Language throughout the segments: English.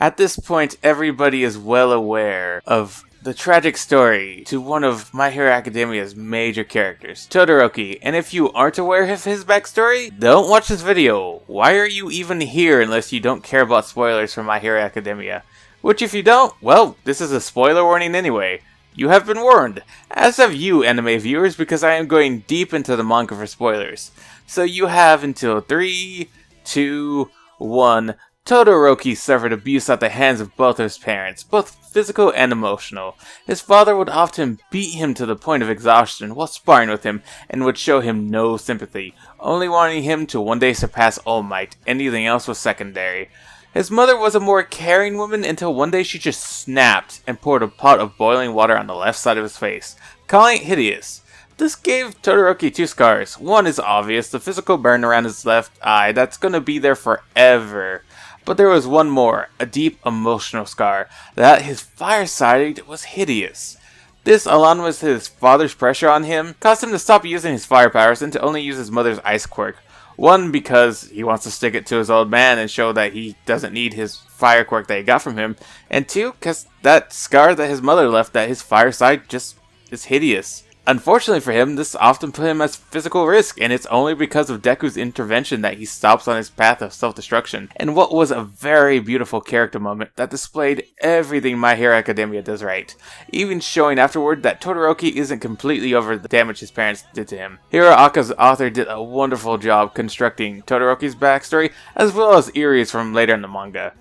At this point, everybody is well aware of the tragic story to one of My Hero Academia's major characters, Todoroki, and if you aren't aware of his backstory, don't watch this video. Why are you even here unless you don't care about spoilers for My Hero Academia? Which if you don't, well, this is a spoiler warning anyway. You have been warned, as have you anime viewers, because I am going deep into the manga for spoilers. So you have until 3, 2, 1... Todoroki suffered abuse at the hands of both his parents, both physical and emotional. His father would often beat him to the point of exhaustion while sparring with him, and would show him no sympathy, only wanting him to one day surpass All Might. Anything else was secondary. His mother was a more caring woman until one day she just snapped and poured a pot of boiling water on the left side of his face, calling it hideous. This gave Todoroki 2 scars. One is obvious, the physical burn around his left eye that's gonna be there forever. But there was one more, a deep emotional scar, that his fireside was hideous. This, along with his father's pressure on him, caused him to stop using his fire powers and to only use his mother's ice quirk. One, because he wants to stick it to his old man and show that he doesn't need his fire quirk that he got from him. And two, because that scar that his mother left, that his fireside just is hideous. Unfortunately for him, this often put him at physical risk, and it's only because of Deku's intervention that he stops on his path of self-destruction. And what was a very beautiful character moment that displayed everything My Hero Academia does right, even showing afterward that Todoroki isn't completely over the damage his parents did to him. Hiroaka's author did a wonderful job constructing Todoroki's backstory, as well as Iri's from later in the manga,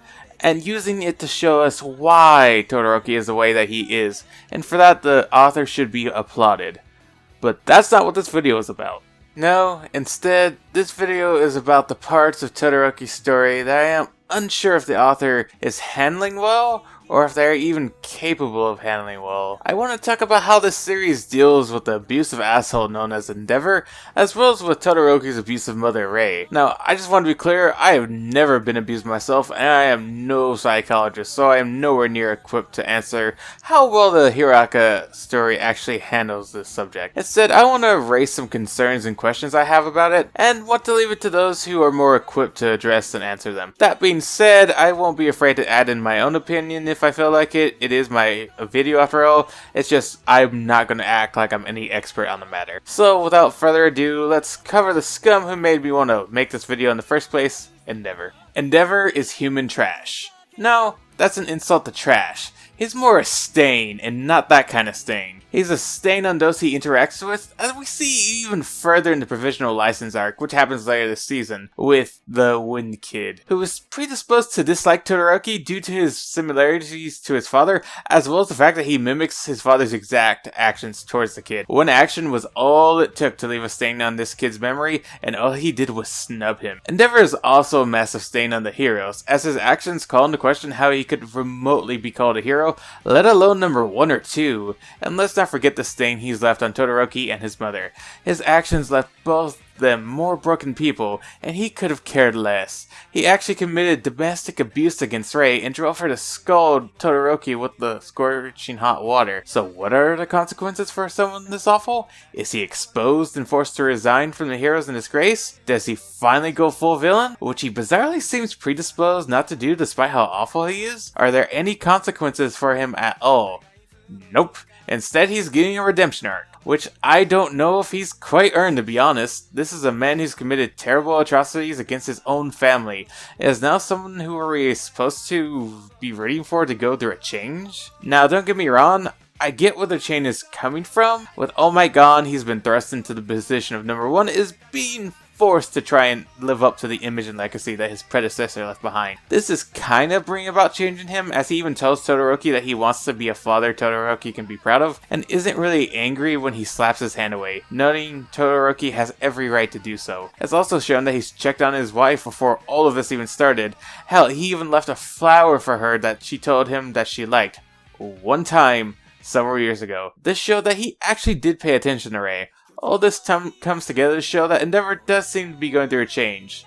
and using it to show us why Todoroki is the way that he is, and for that the author should be applauded. But that's not what this video is about. No, instead, this video is about the parts of Todoroki's story that I am unsure if the author is handling well, or if they're even capable of handling well. I want to talk about how this series deals with the abusive asshole known as Endeavor, as well as with Todoroki's abusive mother, Rei. Now, I just want to be clear, I have never been abused myself, and I am no psychologist, so I am nowhere near equipped to answer how well the Hiroaka story actually handles this subject. Instead, I want to raise some concerns and questions I have about it, and want to leave it to those who are more equipped to address and answer them. That being said, I won't be afraid to add in my own opinion if I feel like it. It is my video after all. It's just I'm not going to act like I'm any expert on the matter. So without further ado, let's cover the scum who made me want to make this video in the first place, Endeavor. Endeavor is human trash. No, that's an insult to trash. He's more a stain, and not that kind of stain. He's a stain on those he interacts with, as we see even further in the Provisional License arc, which happens later this season, with the Wind Kid, who is predisposed to dislike Todoroki due to his similarities to his father, as well as the fact that he mimics his father's exact actions towards the kid. One action was all it took to leave a stain on this kid's memory, and all he did was snub him. Endeavor is also a massive stain on the heroes, as his actions call into question how he could remotely be called a hero, let alone number 1 or 2, and let's not forget the stain he's left on Todoroki and his mother. His actions left both them more broken people, and he could have cared less. He actually committed domestic abuse against Rei and drove her to scald Todoroki with the scorching hot water. So what are the consequences for someone this awful? Is he exposed and forced to resign from the heroes in disgrace? Does he finally go full villain? Which he bizarrely seems predisposed not to do despite how awful he is? Are there any consequences for him at all? Nope. Instead, he's getting a redemption arc, which I don't know if he's quite earned, to be honest. This is a man who's committed terrible atrocities against his own family, and is now someone who we're supposed to be rooting for to go through a change? Now, don't get me wrong, I get where the change is coming from. With All Might gone, he's been thrust into the position of number 1 is being forced to try and live up to the image and legacy that his predecessor left behind. This is kind of bringing about change in him, as he even tells Todoroki that he wants to be a father Todoroki can be proud of, and isn't really angry when he slaps his hand away, noting Todoroki has every right to do so. It's also shown that he's checked on his wife before all of this even started. Hell, he even left a flower for her that she told him that she liked. One time, several years ago. This showed that he actually did pay attention to Rei. All this comes together to show that Endeavor does seem to be going through a change.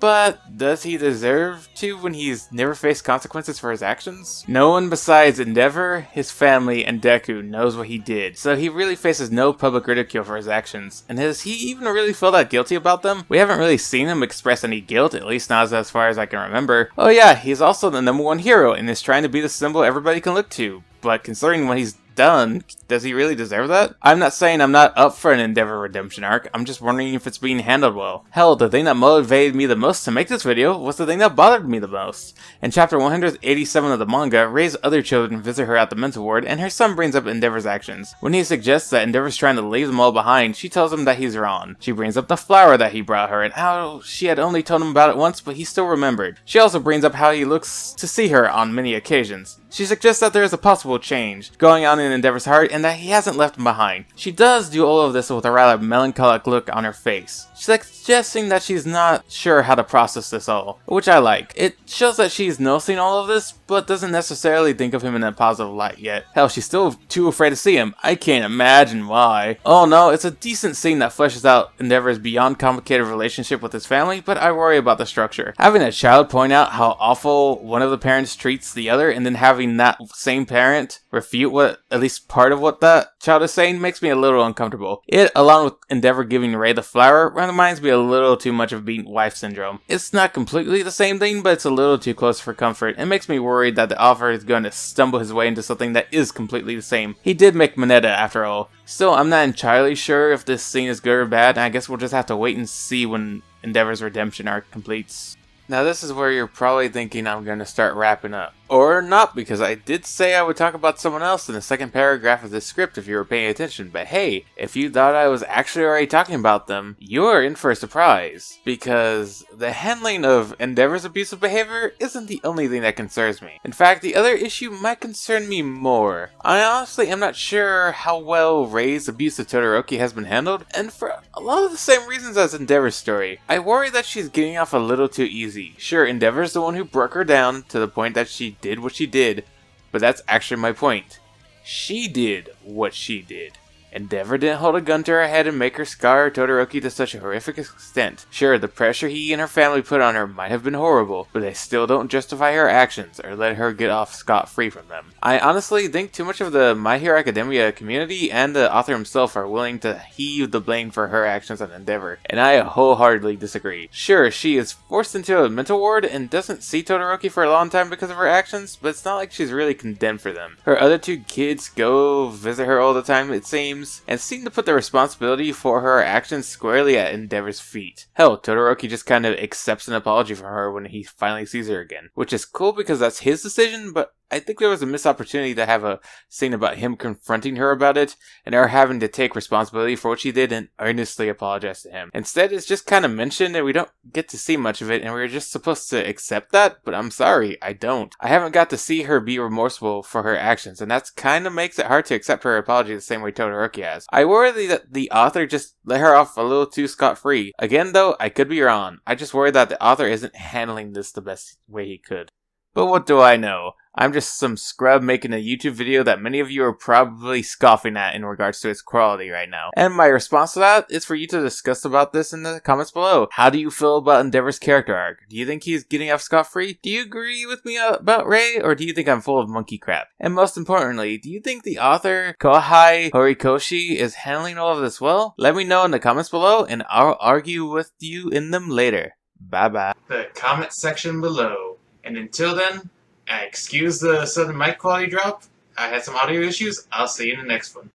But does he deserve to when he's never faced consequences for his actions? No one besides Endeavor, his family, and Deku knows what he did, so he really faces no public ridicule for his actions. And does he even really feel that guilty about them? We haven't really seen him express any guilt, at least not as far as I can remember. Oh yeah, he's also the #1 hero and is trying to be the symbol everybody can look to. But considering what he's done, does he really deserve that? I'm not saying I'm not up for an Endeavor redemption arc, I'm just wondering if it's being handled well. Hell, the thing that motivated me the most to make this video was the thing that bothered me the most. In chapter 187 of the manga, Rei's other children visit her at the mental ward, and her son brings up Endeavor's actions. When he suggests that Endeavor's trying to leave them all behind, she tells him that he's wrong. She brings up the flower that he brought her, and how she had only told him about it once, but he still remembered. She also brings up how he looks to see her on many occasions. She suggests that there is a possible change going on in Endeavor's heart and that he hasn't left him behind. She does do all of this with a rather melancholic look on her face. She's suggesting that she's not sure how to process this all, which I like. It shows that she's noticing all of this, but doesn't necessarily think of him in a positive light yet. Hell, she's still too afraid to see him. I can't imagine why. Oh no, it's a decent scene that fleshes out Endeavor's beyond complicated relationship with his family, but I worry about the structure. Having a child point out how awful one of the parents treats the other, and then having that same parent refute what, at least part of what that child is saying, makes me a little uncomfortable. It, along with Endeavor giving Rei the flower, reminds me a little too much of being wife syndrome. It's not completely the same thing, but it's a little too close for comfort, and makes me worried that the author is going to stumble his way into something that is completely the same. He did make Mineta after all. Still, I'm not entirely sure if this scene is good or bad, and I guess we'll just have to wait and see when Endeavor's redemption arc completes. Now this is where you're probably thinking I'm going to start wrapping up. Or not, because I did say I would talk about someone else in the second paragraph of this script if you were paying attention, but hey, if you thought I was actually already talking about them, you're in for a surprise. Because the handling of Endeavor's abusive behavior isn't the only thing that concerns me. In fact, the other issue might concern me more. I honestly am not sure how well Rei's abuse of Todoroki has been handled, and for a lot of the same reasons as Endeavor's story. I worry that she's getting off a little too easy. Sure, Endeavor's the one who broke her down to the point that she did what she did, but that's actually my point. She did what she did. Endeavor didn't hold a gun to her head and make her scar Todoroki to such a horrific extent. Sure, the pressure he and her family put on her might have been horrible, but they still don't justify her actions or let her get off scot-free from them. I honestly think too much of the My Hero Academia community and the author himself are willing to heave the blame for her actions on Endeavor, and I wholeheartedly disagree. Sure, she is forced into a mental ward and doesn't see Todoroki for a long time because of her actions, but it's not like she's really condemned for them. Her other two kids go visit her all the time, it seems, and seem to put the responsibility for her actions squarely at Endeavor's feet. Hell, Todoroki just kind of accepts an apology from her when he finally sees her again, which is cool because that's his decision, but I think there was a missed opportunity to have a scene about him confronting her about it, and her having to take responsibility for what she did and earnestly apologize to him. Instead, it's just kind of mentioned and we don't get to see much of it, and we're just supposed to accept that, but I'm sorry, I don't. I haven't got to see her be remorseful for her actions, and that's kind of makes it hard to accept her apology the same way Todoroki has. I worry that the author just let her off a little too scot-free. Again though, I could be wrong. I just worry that the author isn't handling this the best way he could. But what do I know? I'm just some scrub making a YouTube video that many of you are probably scoffing at in regards to its quality right now. And my response to that is for you to discuss about this in the comments below. How do you feel about Endeavor's character arc? Do you think he's getting off scot-free? Do you agree with me about Rei? Or do you think I'm full of monkey crap? And most importantly, do you think the author, Kohei Horikoshi, is handling all of this well? Let me know in the comments below and I'll argue with you in them later. Bye bye. The comment section below. And until then, excuse the sudden mic quality drop. I had some audio issues. I'll see you in the next one.